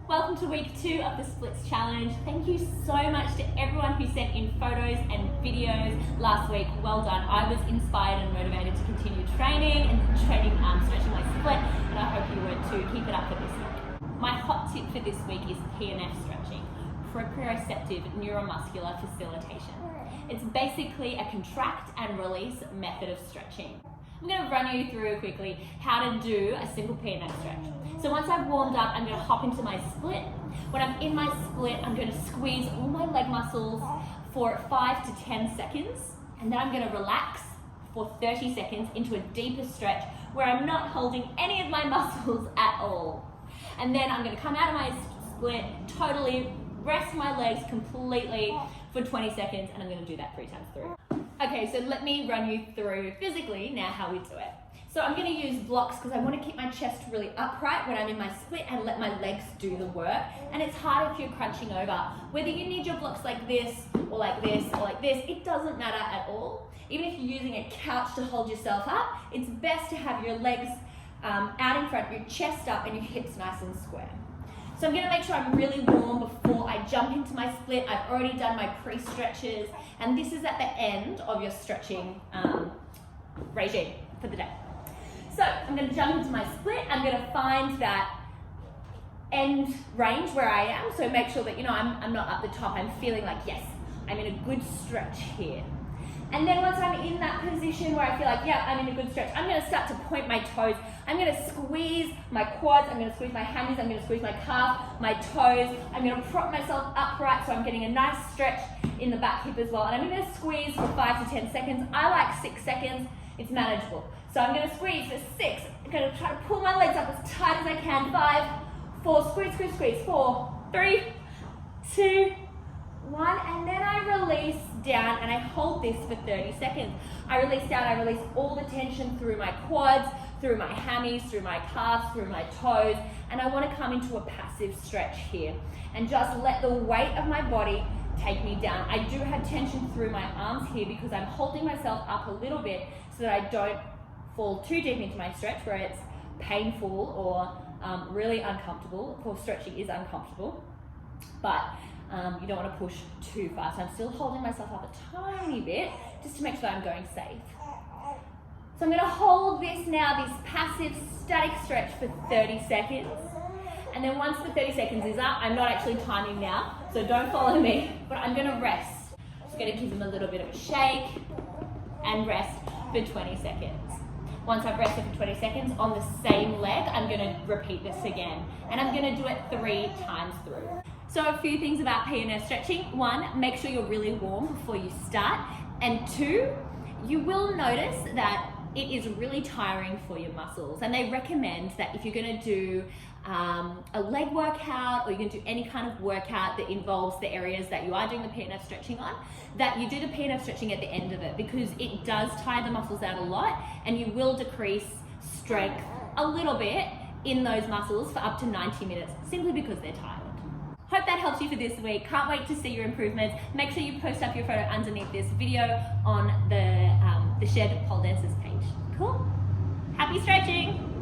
Welcome to week 2 of the Splits Challenge. Thank you so much to everyone who sent in photos and videos last week. Well done. I was inspired and motivated to continue training, stretching my split, and I hope you were too. Keep it up for this week. My hot tip for this week is PNF stretching, proprioceptive neuromuscular facilitation. It's basically a contract and release method of stretching. I'm going to run you through quickly how to do a simple PNF stretch. So once I've warmed up, I'm going to hop into my split. When I'm in my split, I'm going to squeeze all my leg muscles for 5 to 10 seconds, and then I'm going to relax for 30 seconds into a deeper stretch where I'm not holding any of my muscles at all. And then I'm going to come out of my split, totally rest my legs completely for 20 seconds, and I'm going to do that 3 times through. Okay, so let me run you through physically now how we do it. So I'm going to use blocks because I want to keep my chest really upright when I'm in my split and let my legs do the work. And it's hard if you're crunching over. Whether you need your blocks like this, or like this, or like this, it doesn't matter at all. Even if you're using a couch to hold yourself up, it's best to have your legs out in front, your chest up, and your hips nice and square. So I'm going to make sure I'm really warm before I jump into my split. I've already done my pre-stretches, and this is at the end of your stretching regime for the day. So I'm going to jump into my split. I'm going to find that end range where I am. So make sure that, I'm not up the top. I'm feeling like, yes, I'm in a good stretch here. And then once I'm in that position where I feel like, yeah, I'm in a good stretch, I'm going to start to point my toes. I'm going to squeeze my quads. I'm going to squeeze my hammies. I'm going to squeeze my calf, my toes. I'm going to prop myself upright so I'm getting a nice stretch in the back hip as well. And I'm going to squeeze for 5 to 10 seconds. I like 6 seconds. It's manageable. So I'm going to squeeze for 6. I'm going to try to pull my legs up as tight as I can. 5, 4, squeeze, squeeze, squeeze. 4, 3, 2, 1. And then I release down and I hold this for 30 seconds. I release down, I release all the tension through my quads, through my hammies, through my calves, through my toes. And I want to come into a passive stretch here and just let the weight of my body take me down. I do have tension through my arms here because I'm holding myself up a little bit so that I don't fall too deep into my stretch where it's painful or really uncomfortable. Of course, stretching is uncomfortable, but you don't want to push too far. So I'm still holding myself up a tiny bit just to make sure that I'm going safe. So I'm going to hold this now, this passive static stretch for 30 seconds. And then once the 30 seconds is up, I'm not actually timing now, so don't follow me, but I'm going to rest. Just going to give them a little bit of a shake and rest for 20 seconds. Once I've rested for 20 seconds on the same leg, I'm going to repeat this again. And I'm going to do it 3 times through. So a few things about PNF stretching. 1, make sure you're really warm before you start. And 2, you will notice that it is really tiring for your muscles. And they recommend that if you're going to do a leg workout or you're going to do any kind of workout that involves the areas that you are doing the PNF stretching on, that you do the PNF stretching at the end of it because it does tire the muscles out a lot and you will decrease strength a little bit in those muscles for up to 90 minutes simply because they're tired. Hope that helps you for this week. Can't wait to see your improvements. Make sure you post up your photo underneath this video on the Shed Pole Dancers page. Cool? Happy stretching!